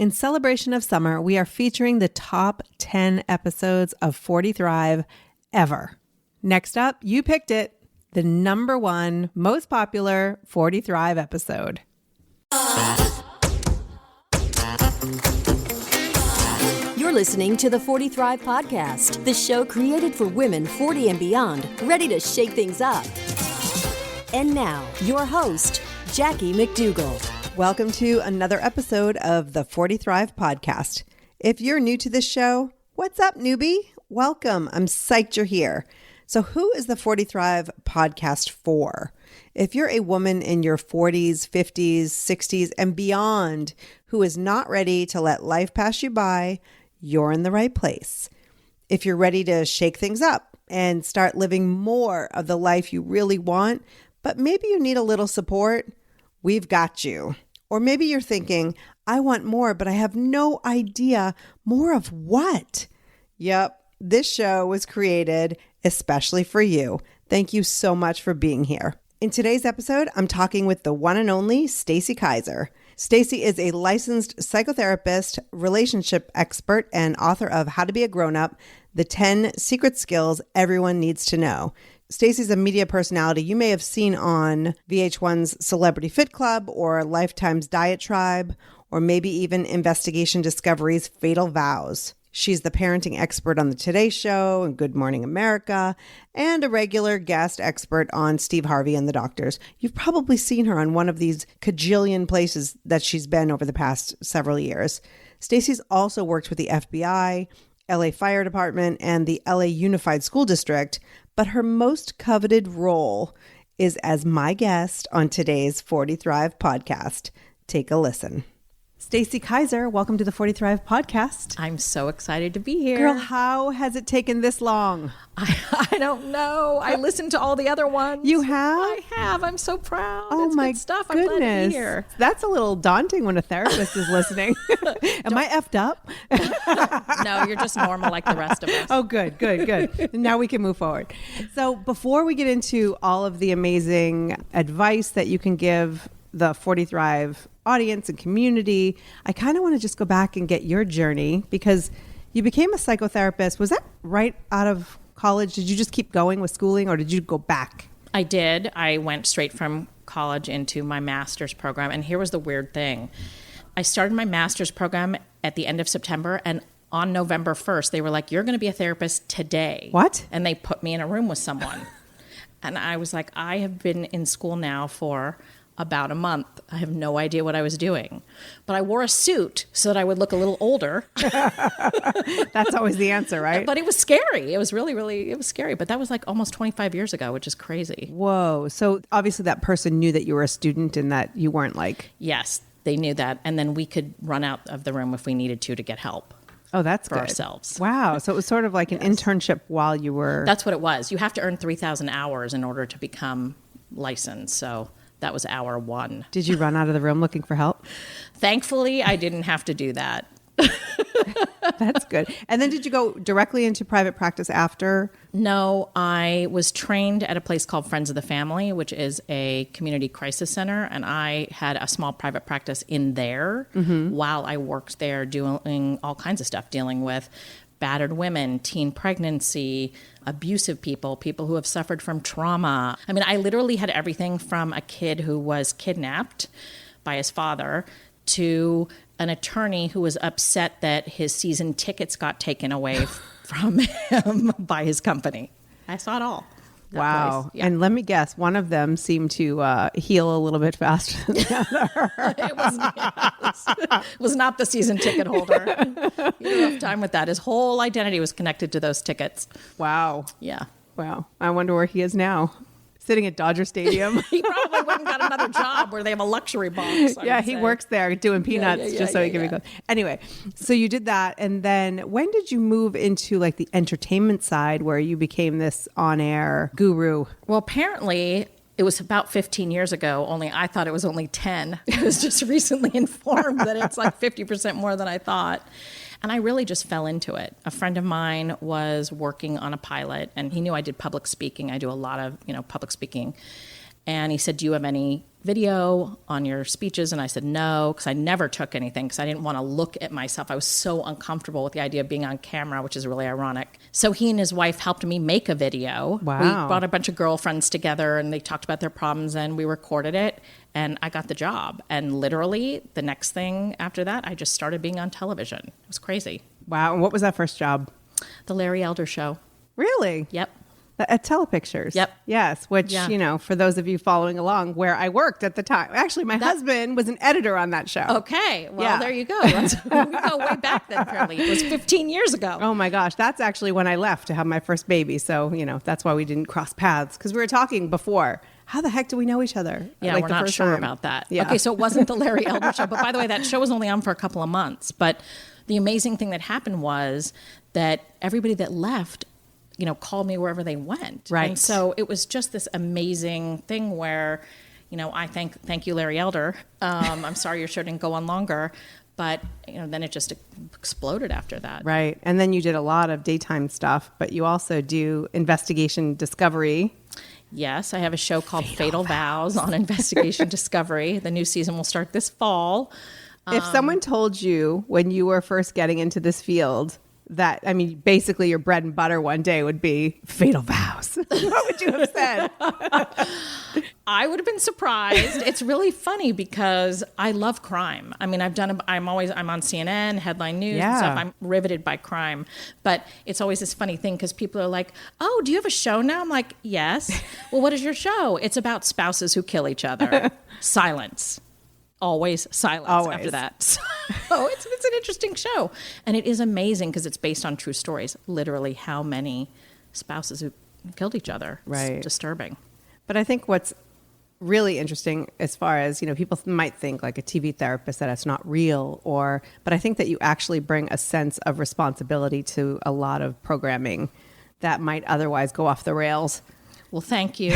In celebration of summer, we are featuring the top 10 episodes of 40 Thrive ever. Next up, you picked it, the number one most popular 40 Thrive episode. You're listening to the 40 Thrive Podcast, the show created for women 40 and beyond, ready to shake things up. And now, your host, Jackie McDougall. Welcome to another episode of the 40 Thrive Podcast. If you're new to this show, what's up, newbie? Welcome. I'm psyched you're here. So who is the 40 Thrive Podcast for? If you're a woman in your 40s, 50s, 60s, and beyond who is not ready to let life pass you by, you're in the right place. If you're ready to shake things up and start living more of the life you really want, but maybe you need a little support, we've got you. Or maybe you're thinking, I want more, but I have no idea more of what? Yep, this show was created especially for you. Thank you so much for being here. In today's episode, I'm talking with the one and only Stacy Kaiser. Stacy is a licensed psychotherapist, relationship expert, and author of How to Be a Grown-Up, the 10 Secret Skills Everyone Needs to Know. Stacy's a media personality you may have seen on VH1's Celebrity Fit Club or Lifetime's Diet Tribe, or maybe even Investigation Discovery's Fatal Vows. She's the parenting expert on The Today Show and Good Morning America, and a regular guest expert on Steve Harvey and the Doctors. You've probably seen her on one of these cajillion places that she's been over the past several years. Stacy's also worked with the FBI, LA Fire Department, and the LA Unified School District, but her most coveted role is as my guest on today's 40 Thrive podcast. Take a listen. Stacy Kaiser, welcome to the 40 Thrive podcast. I'm so excited to be here. Girl, how has it taken this long? I don't know. I listened to all the other ones. You have? I have. I'm so proud. Oh, it's my good stuff. goodness. I'm glad to be here. That's a little daunting when a therapist is listening. Am I effed up? No, you're just normal like the rest of us. Oh, good. Now we can move forward. So before we get into all of the amazing advice that you can give the 40 Thrive audience and community, I kind of want to just go back and get your journey, because you became a psychotherapist. Was that right out of college? Did you just keep going with schooling, or did you go back? I did. I went straight from college into my master's program. And here was the weird thing. I started my master's program at the end of September, and on November 1st, they were like, you're going to be a therapist today. What? And they put me in a room with someone. And I was like, I have been in school now for about a month. I have no idea what I was doing. But I wore a suit so that I would look a little older. That's always the answer, right? But it was scary. It was really, it was scary. But that was like almost 25 years ago, which is crazy. Whoa. So obviously that person knew that you were a student and that you weren't like... Yes, they knew that. And then we could run out of the room if we needed to get help. Oh, that's for good. Ourselves. Wow. So it was sort of like an internship while you were... That's what it was. You have to earn 3,000 hours in order to become licensed. So... that was hour one. Did you run out of the room looking for help? Thankfully, I didn't have to do that. That's good. And then did you go directly into private practice after? No, I was trained at a place called Friends of the Family, which is a community crisis center. And I had a small private practice in there while I worked there doing all kinds of stuff, dealing with battered women, teen pregnancy, abusive people, people who have suffered from trauma. I mean, I literally had everything from a kid who was kidnapped by his father to an attorney who was upset that his season tickets got taken away from him by his company. I saw it all. Wow. Yeah. And let me guess, one of them seemed to heal a little bit faster than the other. It was not the season ticket holder. He had a rough time with that. His whole identity was connected to those tickets. Wow. Yeah. Wow. I wonder where he is now. Sitting at Dodger Stadium. He probably went and got another job where they have a luxury box. Yeah, he works there doing peanuts just so he can be close. Anyway, so you did that. And then when did you move into like the entertainment side where you became this on-air guru? Well, apparently it was about 15 years ago, only I thought it was only 10. I was just recently informed that it's like 50% more than I thought. And I really just fell into it. A friend of mine was working on a pilot, and he knew I did public speaking. I do a lot of, public speaking. And he said, do you have any video on your speeches? And I said, no, because I never took anything because I didn't want to look at myself. I was so uncomfortable with the idea of being on camera, which is really ironic. So he and his wife helped me make a video. Wow. We brought a bunch of girlfriends together and they talked about their problems and we recorded it and I got the job. And literally the next thing after that, I just started being on television. It was crazy. Wow. And what was that first job? The Larry Elder Show. Really? Yep. At Telepictures. Yep. Yes, which, for those of you following along, where I worked at the time. Actually, my husband was an editor on that show. Okay. Well, there you go. We go way back then, apparently. It was 15 years ago. Oh, my gosh. That's actually when I left to have my first baby. So, that's why we didn't cross paths. Because we were talking before. How the heck do we know each other? Yeah, we're not sure about that. Yeah. Okay, so it wasn't the Larry Elder Show. But by the way, that show was only on for a couple of months. But the amazing thing that happened was that everybody that left called me wherever they went. Right. And so it was just this amazing thing where, I thank you, Larry Elder. I'm sorry your show didn't go on longer, but then it just exploded after that. Right. And then you did a lot of daytime stuff, but you also do investigation discovery. Yes, I have a show called Fatal Vows on Investigation Discovery. The new season will start this fall. If someone told you when you were first getting into this field that, basically your bread and butter one day would be Fatal Vows, what would you have said? I would have been surprised. It's really funny because I love crime. I'm on CNN, headline news and stuff. I'm riveted by crime. But it's always this funny thing because people are like, oh, do you have a show now? I'm like, yes. Well, what is your show? It's about spouses who kill each other. Silence. Always silence after that. So it's an interesting show. And it is amazing because it's based on true stories. Literally how many spouses who killed each other. Right. It's disturbing. But I think what's really interesting as far as, people might think like a TV therapist that it's not real but I think that you actually bring a sense of responsibility to a lot of programming that might otherwise go off the rails. Well, thank you.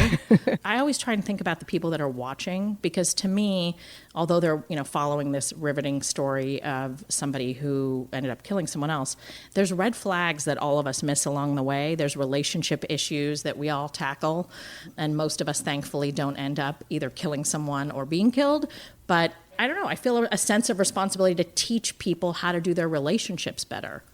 I always try and think about the people that are watching because to me, although they're, following this riveting story of somebody who ended up killing someone else, there's red flags that all of us miss along the way. There's relationship issues that we all tackle. And most of us, thankfully, don't end up either killing someone or being killed. But I don't know. I feel a sense of responsibility to teach people how to do their relationships better.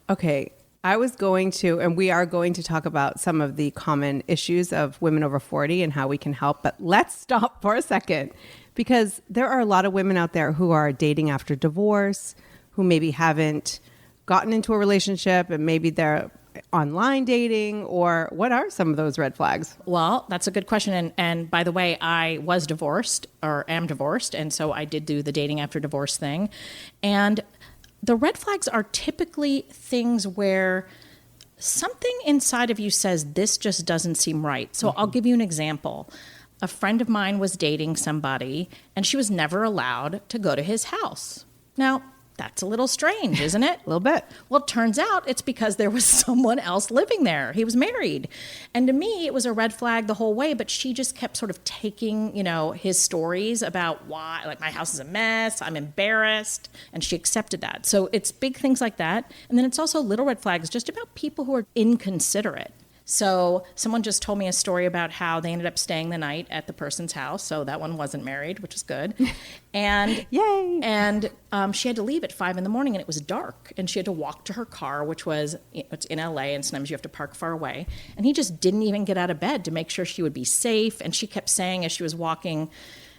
Okay. I was going to, and we are going to talk about some of the common issues of women over 40 and how we can help. But let's stop for a second because there are a lot of women out there who are dating after divorce, who maybe haven't gotten into a relationship and maybe they're online dating, or what are some of those red flags? Well, that's a good question. And by the way, I was divorced or am divorced. And so I did do the dating after divorce thing. And the red flags are typically things where something inside of you says, this just doesn't seem right. So I'll give you an example. A friend of mine was dating somebody, and she was never allowed to go to his house. Now, that's a little strange, isn't it? A little bit. Well, it turns out it's because there was someone else living there. He was married. And to me, it was a red flag the whole way, but she just kept sort of taking, his stories about why, like, my house is a mess, I'm embarrassed, and she accepted that. So it's big things like that. And then it's also little red flags just about people who are inconsiderate. So someone just told me a story about how they ended up staying the night at the person's house. So that one wasn't married, which is good. And yay! And she had to leave at 5 a.m. and it was dark. And she had to walk to her car, which was, it's in LA, and sometimes you have to park far away. And he just didn't even get out of bed to make sure she would be safe. And she kept saying as she was walking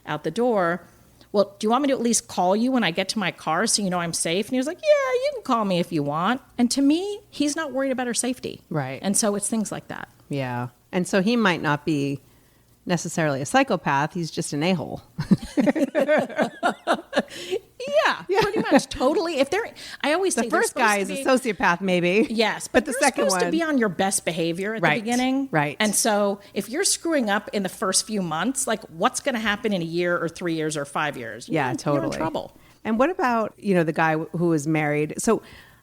out the door, well, do you want me to at least call you when I get to my car so you know I'm safe? And he was like, yeah, you can call me if you want. And to me, he's not worried about her safety. Right. And so it's things like that. Yeah. And so he might not be necessarily a psychopath. He's just an a-hole. Yeah, pretty much. Totally. I always say the first guy is a sociopath, maybe. Yes, but the second one, supposed to be on your best behavior at the beginning, right? And so if you're screwing up in the first few months, like what's going to happen in a year or 3 years or 5 years? Totally. You're in trouble. And what about the guy who was married? So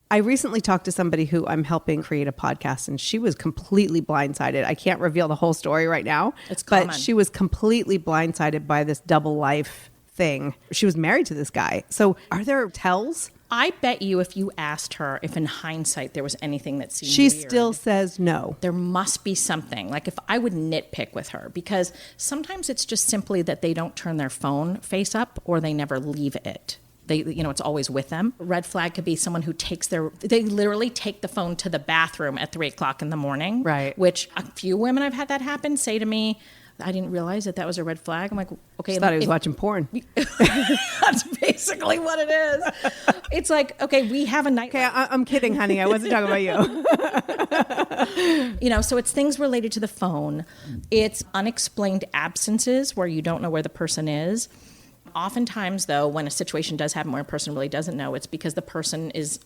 I recently talked to somebody who I'm helping create a podcast, and she was completely blindsided. I can't reveal the whole story right now, it's common. But she was completely blindsided by this double life thing. She was married to this guy. So are there tells? I bet you if you asked her if in hindsight there was anything that seemed She weird, still says no. there must be something. Like if I would nitpick with her, because sometimes it's just simply that they don't turn their phone face up or they never leave it. It's always with them. A red flag could be someone who they literally take the phone to the bathroom at 3:00 in the morning. Right. Which a few women I've had that happen say to me, I didn't realize that was a red flag. I'm like, okay. I thought he was watching porn. That's basically what it is. It's like, okay, we have a night. Okay, I'm kidding, honey. I wasn't talking about you. So it's things related to the phone. It's unexplained absences where you don't know where the person is. Oftentimes, though, when a situation does happen where a person really doesn't know, it's because the person has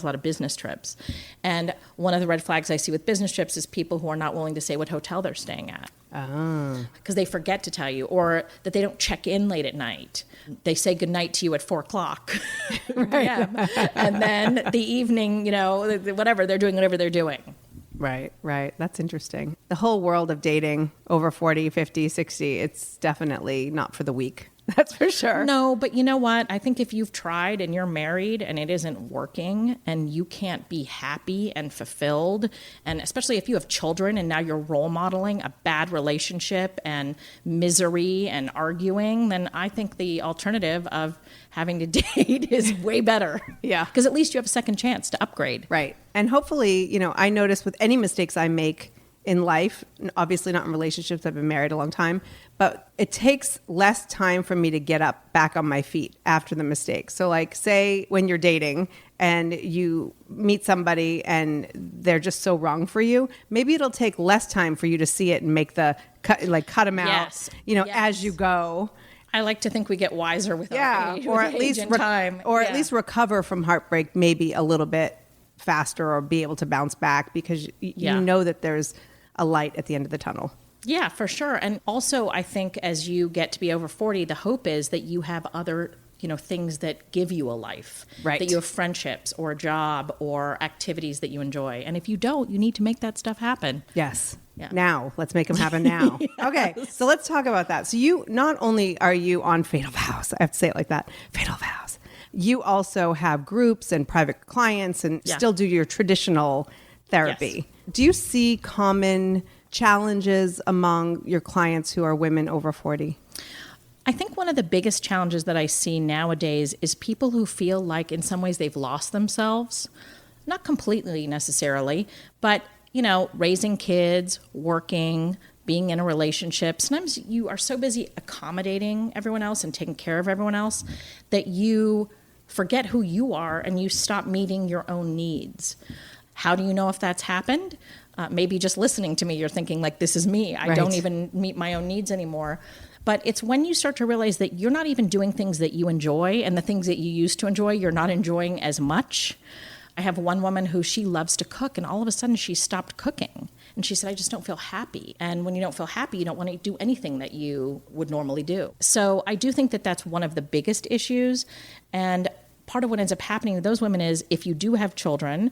a lot of business trips. And one of the red flags I see with business trips is people who are not willing to say what hotel they're staying at. Because they forget to tell you, or that they don't check in late at night. They say goodnight to you at 4:00 p.m. And then the evening, whatever, they're doing whatever they're doing. Right. That's interesting. The whole world of dating over 40, 50, 60, it's definitely not for the weak. That's for sure. No, but you know what? I think if you've tried and you're married and it isn't working and you can't be happy and fulfilled, and especially if you have children and now you're role modeling a bad relationship and misery and arguing, then I think the alternative of having to date is way better. Yeah. Because at least you have a second chance to upgrade. Right. And hopefully, I notice with any mistakes I make in life, obviously not in relationships, I've been married a long time, but it takes less time for me to get up back on my feet after the mistake. So like say when you're dating and you meet somebody and they're just so wrong for you, maybe it'll take less time for you to see it and make the cut them out, Yes. as you go. I like to think we get wiser with our age, or at least time. At least recover from heartbreak maybe a little bit faster, or be able to bounce back because you know that there's a light at the end of the tunnel. Yeah, for sure. And also, I think as you get to be over 40, the hope is that you have other, things that give you a life. Right. That you have friendships or a job or activities that you enjoy. And if you don't, you need to make that stuff happen. Yes. Yeah. Now, let's make them happen now. Yes. Okay, so let's talk about that. So you, not only are you on Fatal Vows, I have to say it like that, Fatal Vows, you also have groups and private clients and still do your traditional therapy. Yes. Do you see common challenges among your clients who are women over 40? I think one of the biggest challenges that I see nowadays is people who feel like in some ways they've lost themselves. Not completely necessarily, but, raising kids, working, being in a relationship. Sometimes you are so busy accommodating everyone else and taking care of everyone else that you forget who you are and you stop meeting your own needs. How do you know if that's happened? Maybe just listening to me, you're thinking like, this is me. I don't even meet my own needs anymore. But it's when you start to realize that you're not even doing things that you enjoy, and the things that you used to enjoy, you're not enjoying as much. I have one woman who she loves to cook, and all of a sudden she stopped cooking. And she said, I just don't feel happy. And when you don't feel happy, you don't want to do anything that you would normally do. So I do think that that's one of the biggest issues. And part of what ends up happening with those women is if you do have children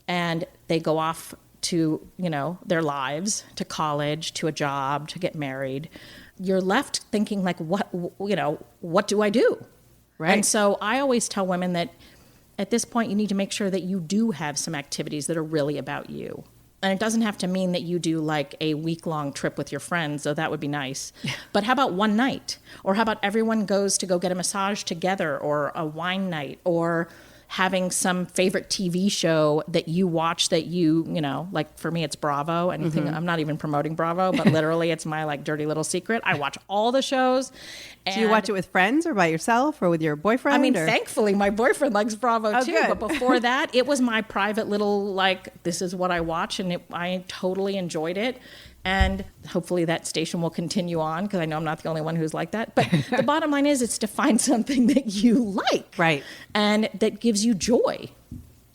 and they go off to, their lives, to college, to a job, to get married, you're left thinking like, what do I do? Right. And so I always tell women that at this point, you need to make sure that you do have some activities that are really about you. And it doesn't have to mean that you do like a week-long trip with your friends, though that would be nice. But how about one night? Or how about everyone goes to go get a massage together, or a wine night, or having some favorite TV show that you watch that like for me, it's Bravo. Anything, I'm not even promoting Bravo, but literally it's my like dirty little secret. I watch all the shows. Do you watch it with friends or by yourself or with your boyfriend? I mean, thankfully my boyfriend likes Bravo too. Good. But before that, it was my private little, like, this is what I watch, and I totally enjoyed it. And hopefully that station will continue on, because I know I'm not the only one who's like that. But the bottom line is it's to find something that you like. Right. And that gives you joy.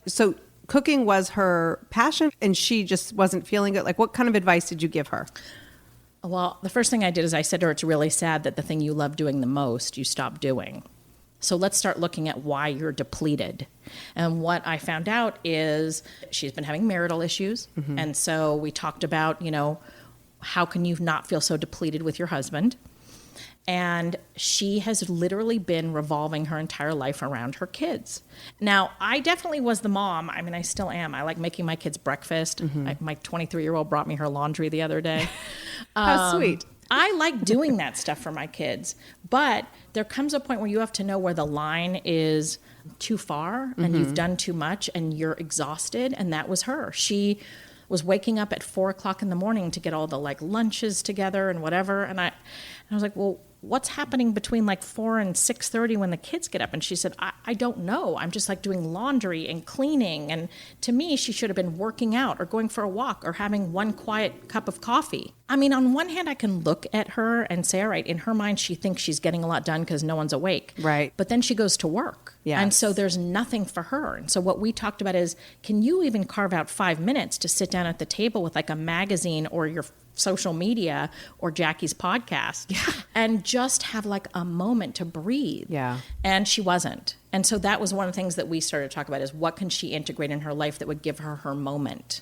So cooking was her passion and she just wasn't feeling it. Like, what kind of advice did you give her? Well, the first thing I did is I said to her, it's really sad that the thing you love doing the most, you stop doing. So let's start looking at why you're depleted. And what I found out is she's been having marital issues. Mm-hmm. And so we talked about, how can you not feel so depleted with your husband? And she has literally been revolving her entire life around her kids. Now, I definitely was the mom. I mean, I still am. I like making my kids breakfast. My 23-year-old brought me her laundry the other day. How sweet. I like doing that stuff for my kids. But there comes a point where you have to know where the line is too far and you've done too much and you're exhausted. And that was her. She was waking up at 4 o'clock in the morning to get all the like lunches together and whatever. And I was like, well, what's happening between like 4 and 6:30 when the kids get up? And she said, I don't know. I'm just like doing laundry and cleaning. And to me, she should have been working out or going for a walk or having one quiet cup of coffee. I mean, on one hand, I can look at her and say, all right, in her mind, she thinks she's getting a lot done because no one's awake. Right. But then she goes to work. Yes. And so there's nothing for her. And so what we talked about is, can you even carve out 5 minutes to sit down at the table with like a magazine or your social media or Jackie's podcast and just have like a moment to breathe? Yeah. And she wasn't. And so that was one of the things that we started to talk about is what can she integrate in her life that would give her her moment?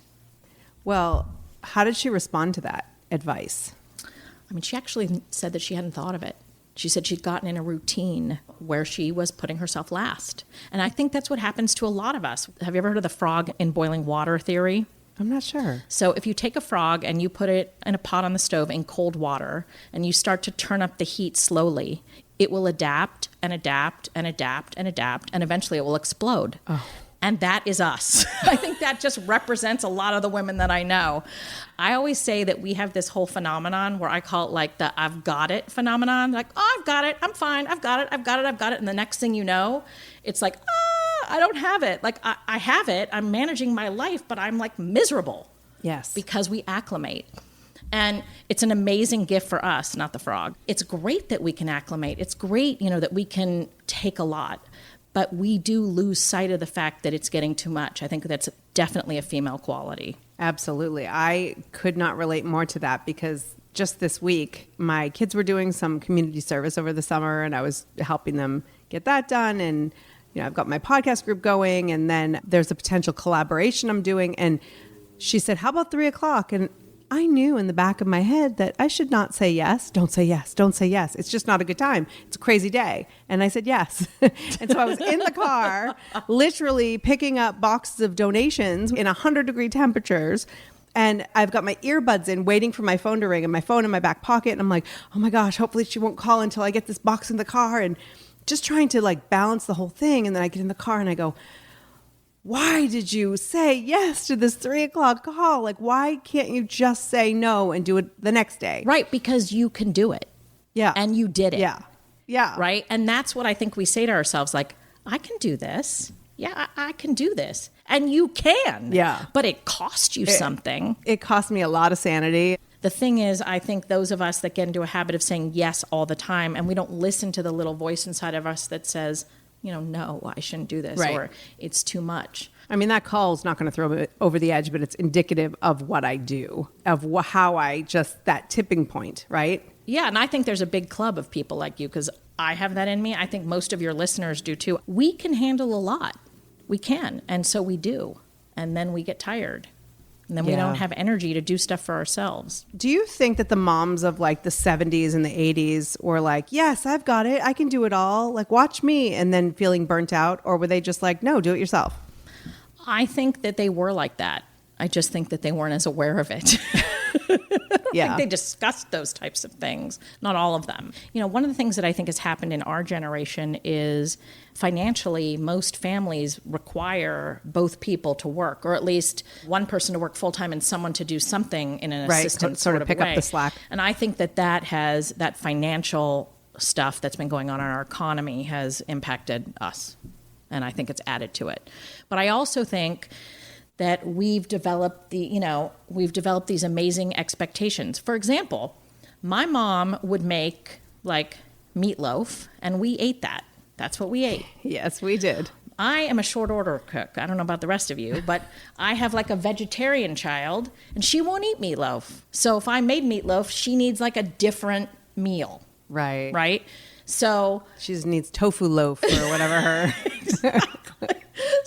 Well, how did she respond to that advice? I mean, she actually said that she hadn't thought of it. She said she'd gotten in a routine where she was putting herself last. And I think that's what happens to a lot of us. Have you ever heard of the frog in boiling water theory? I'm not sure. So if you take a frog and you put it in a pot on the stove in cold water and you start to turn up the heat slowly, it will adapt and adapt and adapt and adapt, and eventually it will explode. Oh. And that is us. I think that just represents a lot of the women that I know. I always say that we have this whole phenomenon where I call it like the I've got it phenomenon. Like, oh, I've got it. I'm fine. I've got it. I've got it. I've got it. And the next thing you know, it's like, I don't have it. Like, I have it. I'm managing my life, but I'm like miserable. Yes. Because we acclimate. And it's an amazing gift for us, not the frog. It's great that we can acclimate. It's great, that we can take a lot. But we do lose sight of the fact that it's getting too much. I think that's definitely a female quality. Absolutely. I could not relate more to that because just this week, my kids were doing some community service over the summer and I was helping them get that done. And, I've got my podcast group going and then there's a potential collaboration I'm doing. And she said, how about 3 o'clock? And I knew in the back of my head that I should not say yes. Don't say yes. Don't say yes. It's just not a good time. It's a crazy day. And I said yes. And so I was in the car, literally picking up boxes of donations in 100-degree temperatures. And I've got my earbuds in waiting for my phone to ring and my phone in my back pocket. And I'm like, oh my gosh, hopefully she won't call until I get this box in the car. And just trying to like balance the whole thing. And then I get in the car and I go, why did you say yes to this 3 o'clock call? Like, why can't you just say no and do it the next day? Right, because you can do it. Yeah. And you did it. Yeah. Yeah. Right? And that's what I think we say to ourselves, like, I can do this. Yeah, I can do this. And you can. Yeah. But it cost you something. It cost me a lot of sanity. The thing is, I think those of us that get into a habit of saying yes all the time, and we don't listen to the little voice inside of us that says, no, I shouldn't do this, right, or it's too much. I mean, that call is not going to throw me over the edge, but it's indicative of what I do, of how I just, that tipping point, right? Yeah, and I think there's a big club of people like you, because I have that in me. I think most of your listeners do too. We can handle a lot. We can, and so we do. And then we get tired. And then we don't have energy to do stuff for ourselves. Do you think that the moms of like the 70s and the 80s were like, yes, I've got it. I can do it all. Like, watch me. And then feeling burnt out? Or were they just like, no, do it yourself? I think that they were like that. I just think that they weren't as aware of it. I think they discussed those types of things. Not all of them. One of the things that I think has happened in our generation is financially, most families require both people to work, or at least one person to work full-time and someone to do something in an assistant sort of pick way. Up the slack. And I think that has that financial stuff that's been going on in our economy has impacted us. And I think it's added to it. But I also think that we've developed these amazing expectations. For example, my mom would make like meatloaf and we ate that. That's what we ate. Yes, we did. I am a short order cook. I don't know about the rest of you, but I have like a vegetarian child and she won't eat meatloaf. So if I made meatloaf, she needs like a different meal. Right. Right? So she needs tofu loaf or whatever her. Exactly.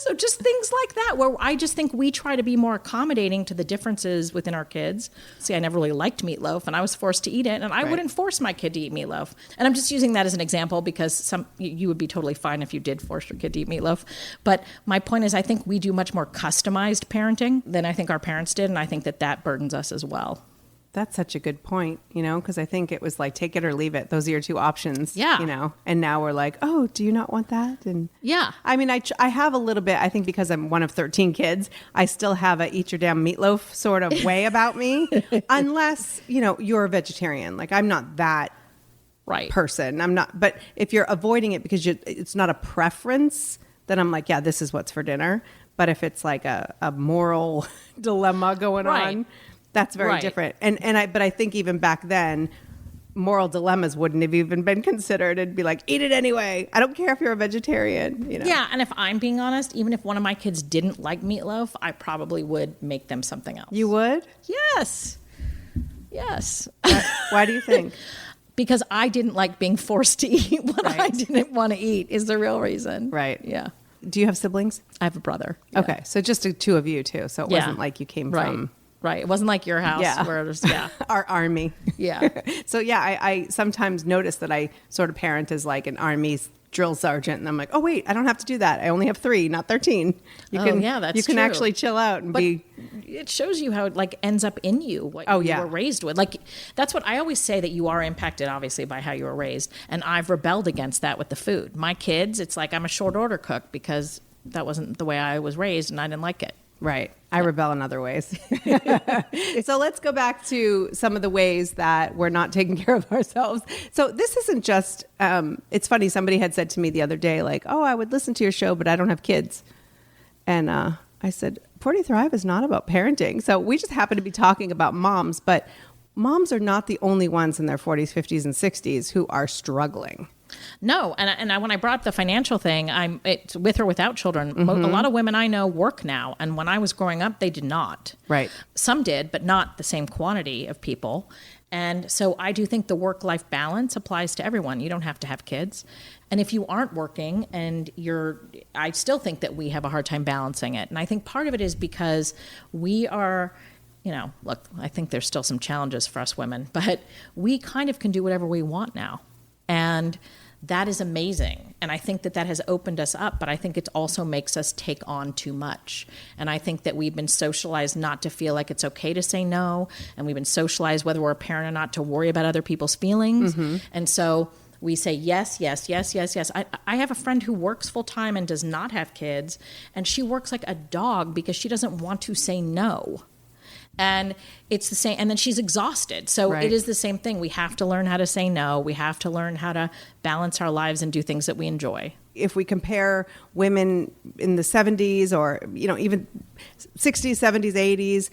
So just things like that, where I just think we try to be more accommodating to the differences within our kids. See, I never really liked meatloaf, and I was forced to eat it, and I wouldn't force my kid to eat meatloaf. And I'm just using that as an example because you would be totally fine if you did force your kid to eat meatloaf. But my point is, I think we do much more customized parenting than I think our parents did, and I think that burdens us as well. That's such a good point, because I think it was like, take it or leave it. Those are your two options, and now we're like, oh, do you not want that? And I mean, I have a little bit, I think because I'm one of 13 kids, I still have a eat your damn meatloaf sort of way about me, unless, you're a vegetarian. Like, I'm not that person. I'm not, but if you're avoiding it because it's not a preference, then I'm like, yeah, this is what's for dinner. But if it's like a moral dilemma going on, that's very different. But I think even back then, moral dilemmas wouldn't have even been considered. It'd be like, eat it anyway. I don't care if you're a vegetarian. Yeah, and if I'm being honest, even if one of my kids didn't like meatloaf, I probably would make them something else. You would? Yes. Why do you think? Because I didn't like being forced to eat what I didn't want to eat is the real reason. Right. Yeah. Do you have siblings? I have a brother. Yeah. Okay. So just the two of you too. So it wasn't like you came from... Right. It wasn't like your house where it was, our army. Yeah. So I sometimes notice that I sort of parent as like an army drill sergeant, and I'm like, oh wait, I don't have to do that. I only have 3, not 13. That's you can true. Actually chill out and be. It shows you how it like ends up in you, what you were raised with. Like, that's what I always say, that you are impacted obviously by how you were raised. And I've rebelled against that with the food. My kids, it's like I'm a short order cook because that wasn't the way I was raised and I didn't like it. Right. I rebel in other ways. So let's go back to some of the ways that we're not taking care of ourselves. So this isn't just, it's funny. Somebody had said to me the other day, like, oh, I would listen to your show, but I don't have kids. And I said, 40 Thrive is not about parenting. So we just happen to be talking about moms, but moms are not the only ones in their 40s, 50s, and 60s who are struggling. No. And when I brought up the financial thing, it's with or without children. A lot of women I know work now. And when I was growing up, they did not. Right. Some did, but not the same quantity of people. And so I do think the work-life balance applies to everyone. You don't have to have kids. And if you aren't working and I still think that we have a hard time balancing it. And I think part of it is because we are, look, I think there's still some challenges for us women, but we kind of can do whatever we want now. And that is amazing. And I think that has opened us up, but I think it also makes us take on too much. And I think that we've been socialized not to feel like it's okay to say no. And we've been socialized, whether we're a parent or not, to worry about other people's feelings. And so we say yes, yes, yes, yes, yes. I have a friend who works full time and does not have kids. And she works like a dog because she doesn't want to say no. And it's the same, and then she's exhausted. So it is the same thing. We have to learn how to say no. We have to learn how to balance our lives and do things that we enjoy. If we compare women in the 70s or, even 60s, 70s, 80s,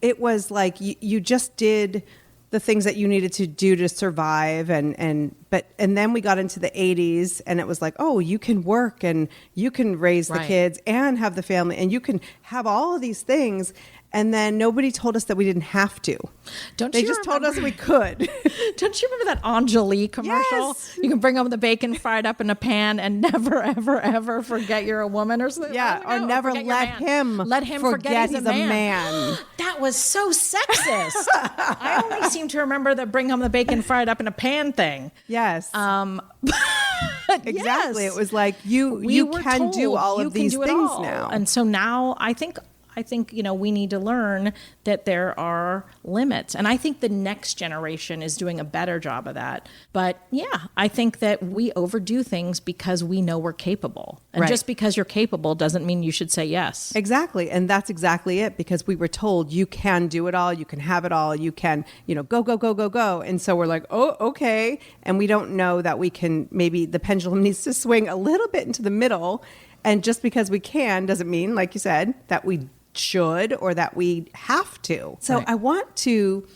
it was like you just did the things that you needed to do to survive. And then we got into the 80s and it was like, oh, you can work and you can raise the kids and have the family and you can have all of these things. And then nobody told us that we didn't have to. They just told us we could. Don't you remember that Anjali commercial? Yes. You can bring home the bacon fried up in a pan and never, ever, ever forget you're a woman or something. Yeah, or never let him forget he's a man. That was so sexist. I only seem to remember the bring home the bacon fried up in a pan thing. Yes. Exactly. Yes. It was like you can do all of these things now. And so now I think we need to learn that there are limits. And I think the next generation is doing a better job of that. But yeah, I think that we overdo things because we know we're capable. And just because you're capable doesn't mean you should say yes. Exactly. And that's exactly it, because we were told you can do it all, you can have it all, you can, go, go, go, go, go. And so we're like, oh, okay. And we don't know that we can, maybe the pendulum needs to swing a little bit into the middle. And just because we can doesn't mean, like you said, that we should or that we have to. So I want to,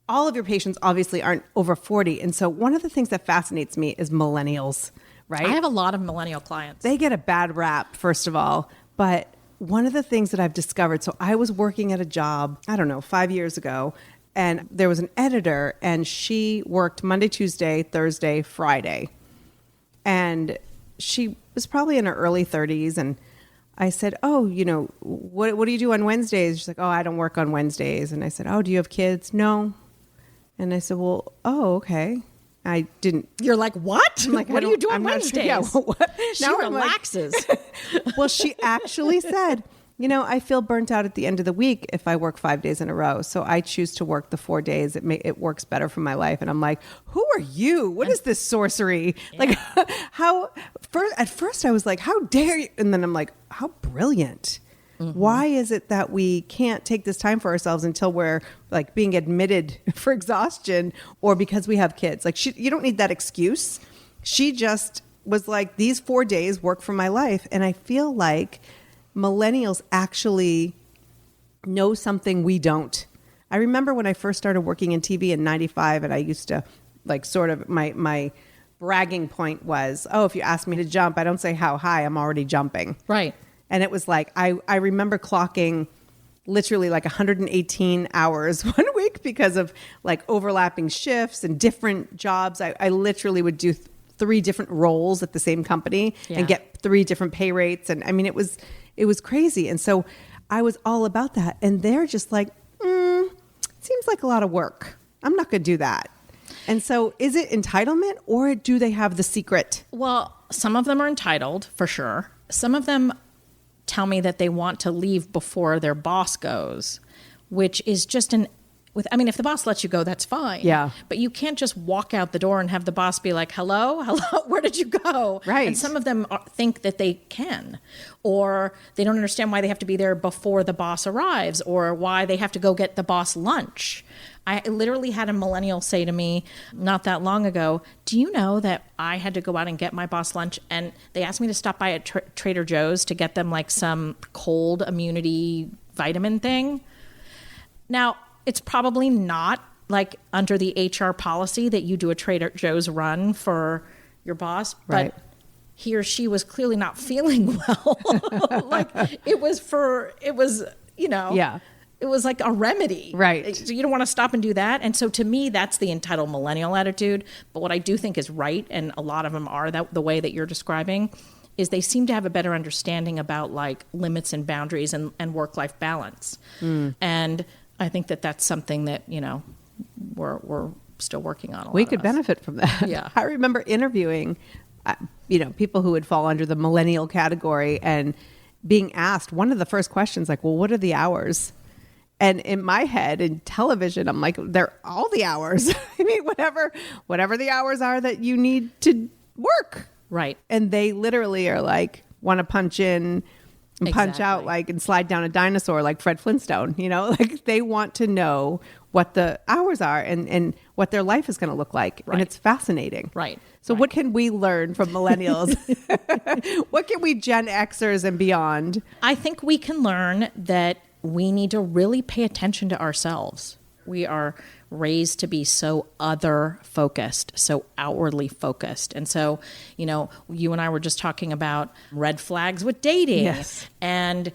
all of your patients obviously aren't over 40. And so one of the things that fascinates me is millennials, right? I have a lot of millennial clients. They get a bad rap, first of all. But one of the things that I've discovered, so I was working at a job, 5 years ago, and there was an editor and she worked Monday, Tuesday, Thursday, Friday. And she was probably in her early 30s, and I said, oh, what do you do on Wednesdays? She's like, oh, I don't work on Wednesdays. And I said, oh, do you have kids? No. And I said, well, oh, okay. I didn't. You're like, what? I'm like, what do you do on Wednesdays? Sure. Yeah, what? She relaxes. Well, she actually said, I feel burnt out at the end of the week if I work 5 days in a row. So I choose to work the 4 days. It works better for my life. And I'm like, who are you? What is this sorcery? Yeah. Like at first I was like, how dare you? And then I'm like, how brilliant. Mm-hmm. Why is it that we can't take this time for ourselves until we're like being admitted for exhaustion or because we have kids? Like you don't need that excuse. She just was like, these 4 days work for my life. And I feel like millennials actually know something we don't. I remember when I first started working in TV in 95 and I used to like sort of my bragging point was, oh, if you ask me to jump, I don't say how high, I'm already jumping. Right. And it was like, I remember clocking literally like 118 hours one week because of like overlapping shifts and different jobs. I literally would do 3 different roles at the same company and get 3 different pay rates. And I mean, it was crazy. And so I was all about that. And they're just like, seems like a lot of work. I'm not going to do that. And so is it entitlement or do they have the secret? Well, some of them are entitled for sure. Some of them tell me that they want to leave before their boss goes, which is just if the boss lets you go, that's fine. Yeah. But you can't just walk out the door and have the boss be like, hello, where did you go? Right. And some of them think that they can, or they don't understand why they have to be there before the boss arrives, or why they have to go get the boss lunch. I literally had a millennial say to me not that long ago, do you know that I had to go out and get my boss lunch? And they asked me to stop by at Trader Joe's to get them like some cold immunity vitamin thing. Now, it's probably not like under the HR policy that you do a Trader Joe's run for your boss, right. But he or she was clearly not feeling well. Like it was, Yeah. It was like a remedy. Right. So you don't want to stop and do that. And so to me, that's the entitled millennial attitude. But what I do think is right, and a lot of them are the way that you're describing, is they seem to have a better understanding about like limits and boundaries and work-life balance. And I think that that's something that, we're still working on. We could benefit from that. Yeah. I remember interviewing, people who would fall under the millennial category and being asked one of the first questions, like, well, what are the hours? And in my head, in television, I'm like, they're all the hours. I mean, whatever the hours are that you need to work. Right. And they literally are like, want to punch in and punch out, like, and slide down a dinosaur like Fred Flintstone, like they want to know what the hours are and what their life is going to look like. Right. And it's fascinating. Right. So what can we learn from millennials? What can we Gen Xers and beyond? I think we can learn that we need to really pay attention to ourselves. We are raised to be so other focused, so outwardly focused. And so, you and I were just talking about red flags with dating. Yes. And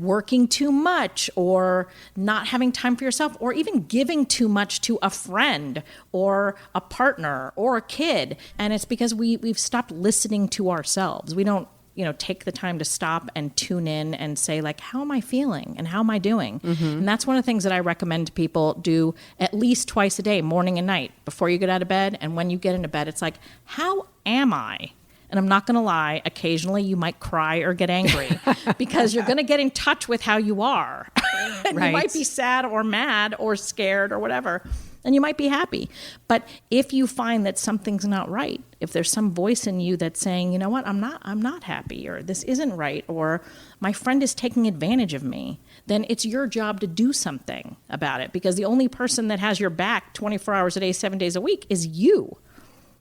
working too much, or not having time for yourself, or even giving too much to a friend or a partner or a kid. And it's because we've stopped listening to ourselves. We don't take the time to stop and tune in and say, like, how am I feeling and how am I doing? Mm-hmm. And that's one of the things that I recommend people do at least twice a day, morning and night, before you get out of bed. And when you get into bed, it's like, how am I? And I'm not going to lie, occasionally you might cry or get angry because you're going to get in touch with how you are. And right. You might be sad or mad or scared or whatever. And you might be happy. But if you find that something's not right, if there's some voice in you that's saying, you know what, I'm not happy, or this isn't right, or my friend is taking advantage of me, then it's your job to do something about it, because the only person that has your back 24 hours a day, 7 days a week is you.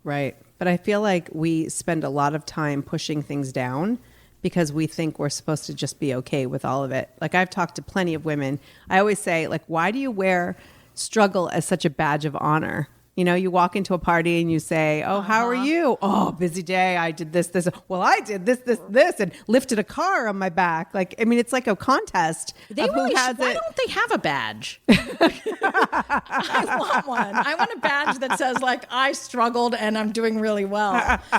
Right. But I feel like we spend a lot of time pushing things down because we think we're supposed to just be okay with all of it. Like, I've talked to plenty of women. I always say, like, why do you wear struggle as such a badge of honor? You know, you walk into a party and you say, oh, how are you? Oh, busy day. I did this. Well, I did this, and lifted a car on my back. Like, I mean, it's like a contest of who has it. Why don't they have a badge? I want one. I want a badge that says, like, I struggled and I'm doing really well.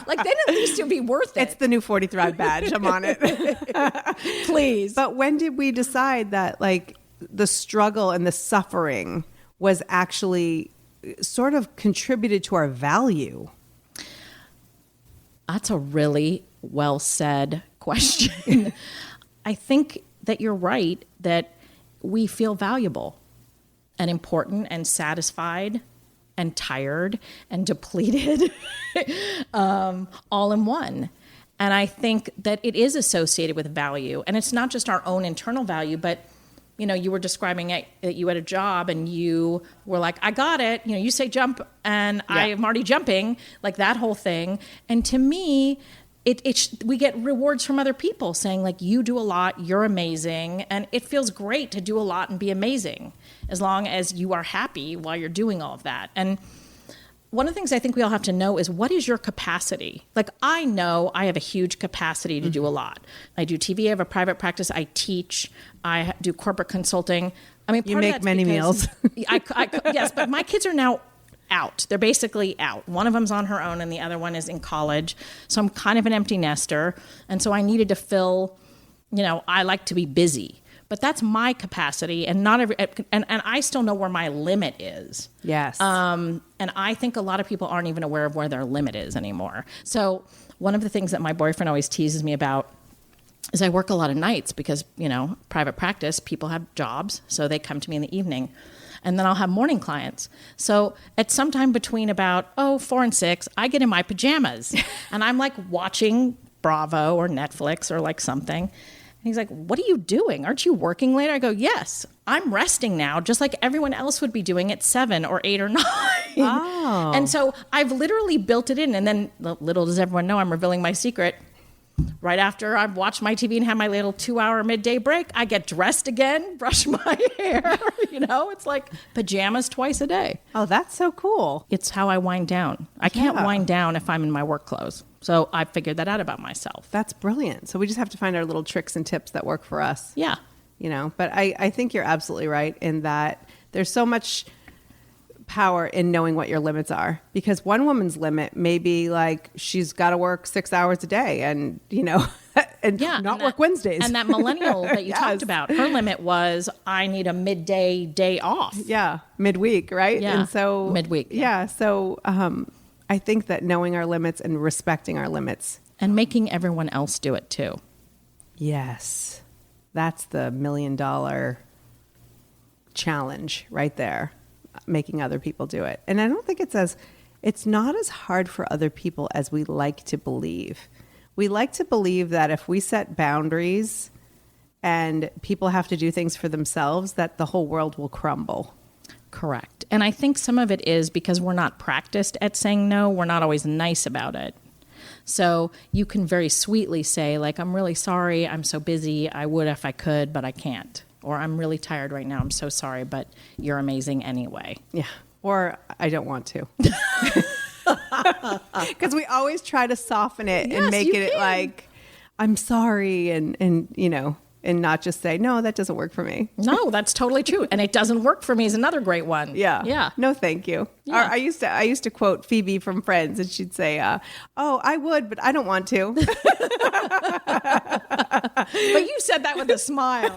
Like, then at least it'll be worth it. It's the new 40 Thrive badge. I'm on it. Please. But when did we decide that, like, the struggle and the suffering was actually sort of contributed to our value? That's a really well said question. I think that you're right, that we feel valuable and important and satisfied and tired and depleted all in one. And I think that it is associated with value. And it's not just our own internal value, but you know, you were describing that you had a job and you were like, I got it. You know, you say jump and I am already jumping, like that whole thing. And to me, we get rewards from other people saying, like, you do a lot, you're amazing. And it feels great to do a lot and be amazing as long as you are happy while you're doing all of that. And one of the things I think we all have to know is, what is your capacity? Like, I know I have a huge capacity to do a lot. I do TV, I have a private practice, I teach, I do corporate consulting. I mean, you make many meals. Yes, but my kids are now out. They're basically out. One of them's on her own and the other one is in college. So I'm kind of an empty nester. And so I needed to fill, you know, I like to be busy. But that's my capacity, and not every, and I still know where my limit is. Yes. And I think a lot of people aren't even aware of where their limit is anymore. So one of the things that my boyfriend always teases me about is I work a lot of nights because, you know, private practice, people have jobs, so they come to me in the evening. And then I'll have morning clients. So at some time between about 4 and 6, I get in my pajamas and I'm like watching Bravo or Netflix or like something. And he's like, what are you doing? Aren't you working later? I go, yes, I'm resting now, just like everyone else would be doing at 7 or 8 or 9. Oh. And so I've literally built it in. And then, little does everyone know, I'm revealing my secret. Right after I've watched my TV and had my little 2-hour midday break, I get dressed again, brush my hair. You know, it's like pajamas twice a day. Oh, that's so cool. It's how I wind down. I can't wind down if I'm in my work clothes. So I figured that out about myself. That's brilliant. So we just have to find our little tricks and tips that work for us. Yeah. You know, but I think you're absolutely right in that there's so much power in knowing what your limits are, because one woman's limit may be like she's got to work 6 hours a day and, you know, and not work Wednesdays. And that millennial that you talked about, her limit was, I need a midday day off. Yeah. Midweek. Right. Yeah. And so midweek. Yeah. So I think that knowing our limits and respecting our limits. And making everyone else do it too. Yes. That's the $1 million challenge right there. Making other people do it. And I don't think it's not as hard for other people as we like to believe. We like to believe that if we set boundaries and people have to do things for themselves, that the whole world will crumble. Correct. And I think some of it is because we're not practiced at saying no. We're not always nice about it. So you can very sweetly say, like, I'm really sorry, I'm so busy, I would if I could, but I can't. Or I'm really tired right now, I'm so sorry, but you're amazing anyway. Yeah. Or I don't want to. Because we always try to soften it and make it like, I'm sorry, and you know, and not just say, no, that doesn't work for me. No, that's totally true. And it doesn't work for me is another great one. Yeah. Yeah. No, thank you. Yeah. I used to quote Phoebe from Friends, and she'd say, oh, I would, but I don't want to. But you said that with a smile.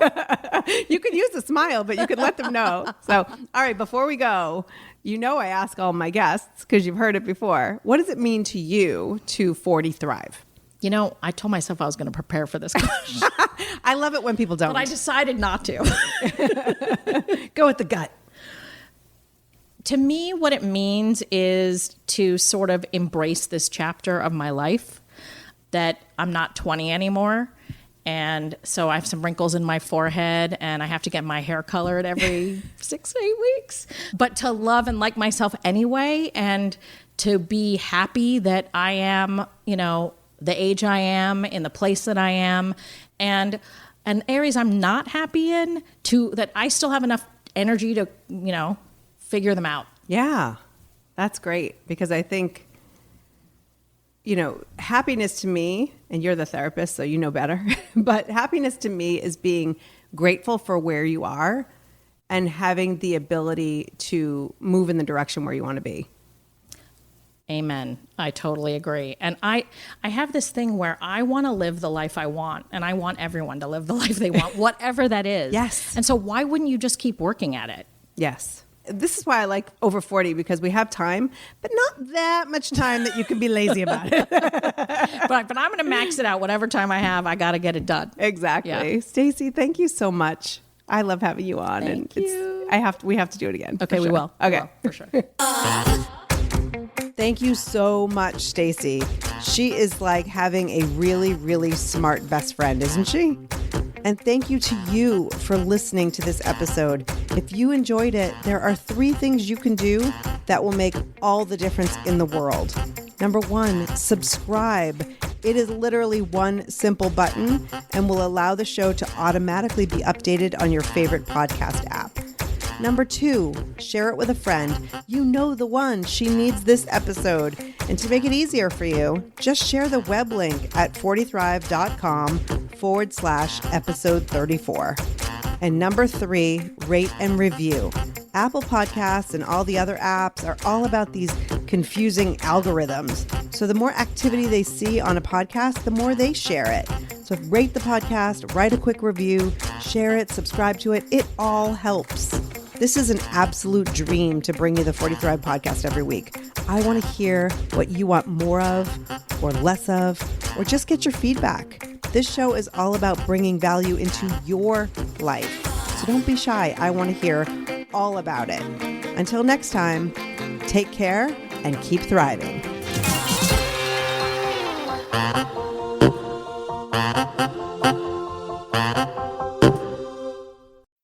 You could use a smile, but you could let them know. So, all right, before we go, you know I ask all my guests, because you've heard it before, what does it mean to you to 40 Thrive? You know, I told myself I was going to prepare for this question. I love it when people don't. But I decided not to. Go with the gut. To me, what it means is to sort of embrace this chapter of my life, that I'm not 20 anymore. And so I have some wrinkles in my forehead and I have to get my hair colored every 6 to 8 weeks. But to love and like myself anyway, and to be happy that I am, you know, the age I am, in the place that I am, and areas I'm not happy in, to that I still have enough energy to, you know, figure them out. Yeah. That's great, because I think, happiness to me, and you're the therapist, so you know better, but happiness to me is being grateful for where you are and having the ability to move in the direction where you want to be. Amen. I totally agree. And I have this thing where I want to live the life I want, and I want everyone to live the life they want, whatever that is. Yes. And so why wouldn't you just keep working at it? Yes. This is why I like over 40, because we have time, but not that much time that you can be lazy about it. But I'm going to max it out. Whatever time I have, I got to get it done. Exactly. Yeah. Stacy, thank you so much. I love having you on. Thank you. We have to do it again. Okay, we will. Okay. We will, for sure. Thank you so much, Stacy. She is like having a really, really smart best friend, isn't she? And thank you to you for listening to this episode. If you enjoyed it, there are 3 things you can do that will make all the difference in the world. Number 1, subscribe. It is literally one simple button and will allow the show to automatically be updated on your favorite podcast app. Number 2, share it with a friend. You know the one. She needs this episode. And to make it easier for you, just share the web link at 40thrive.com/episode 34. And number 3, rate and review. Apple Podcasts and all the other apps are all about these confusing algorithms. So the more activity they see on a podcast, the more they share it. So rate the podcast, write a quick review, share it, subscribe to it. It all helps. This is an absolute dream to bring you the 40 Thrive podcast every week. I want to hear what you want more of or less of, or just get your feedback. This show is all about bringing value into your life. So don't be shy. I want to hear all about it. Until next time, take care and keep thriving.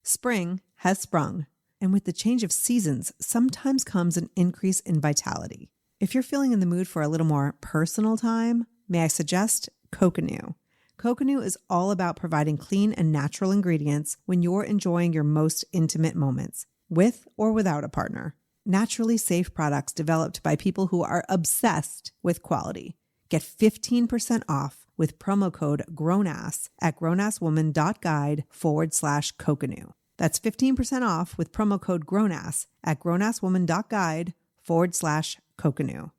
Spring has sprung. And with the change of seasons, sometimes comes an increase in vitality. If you're feeling in the mood for a little more personal time, may I suggest Coconut. Coconut is all about providing clean and natural ingredients when you're enjoying your most intimate moments, with or without a partner. Naturally safe products developed by people who are obsessed with quality. Get 15% off with promo code GROWNASS at grownasswoman.guide/coconut. That's 15% off with promo code GROWNASS at grownasswoman.guide/coconut.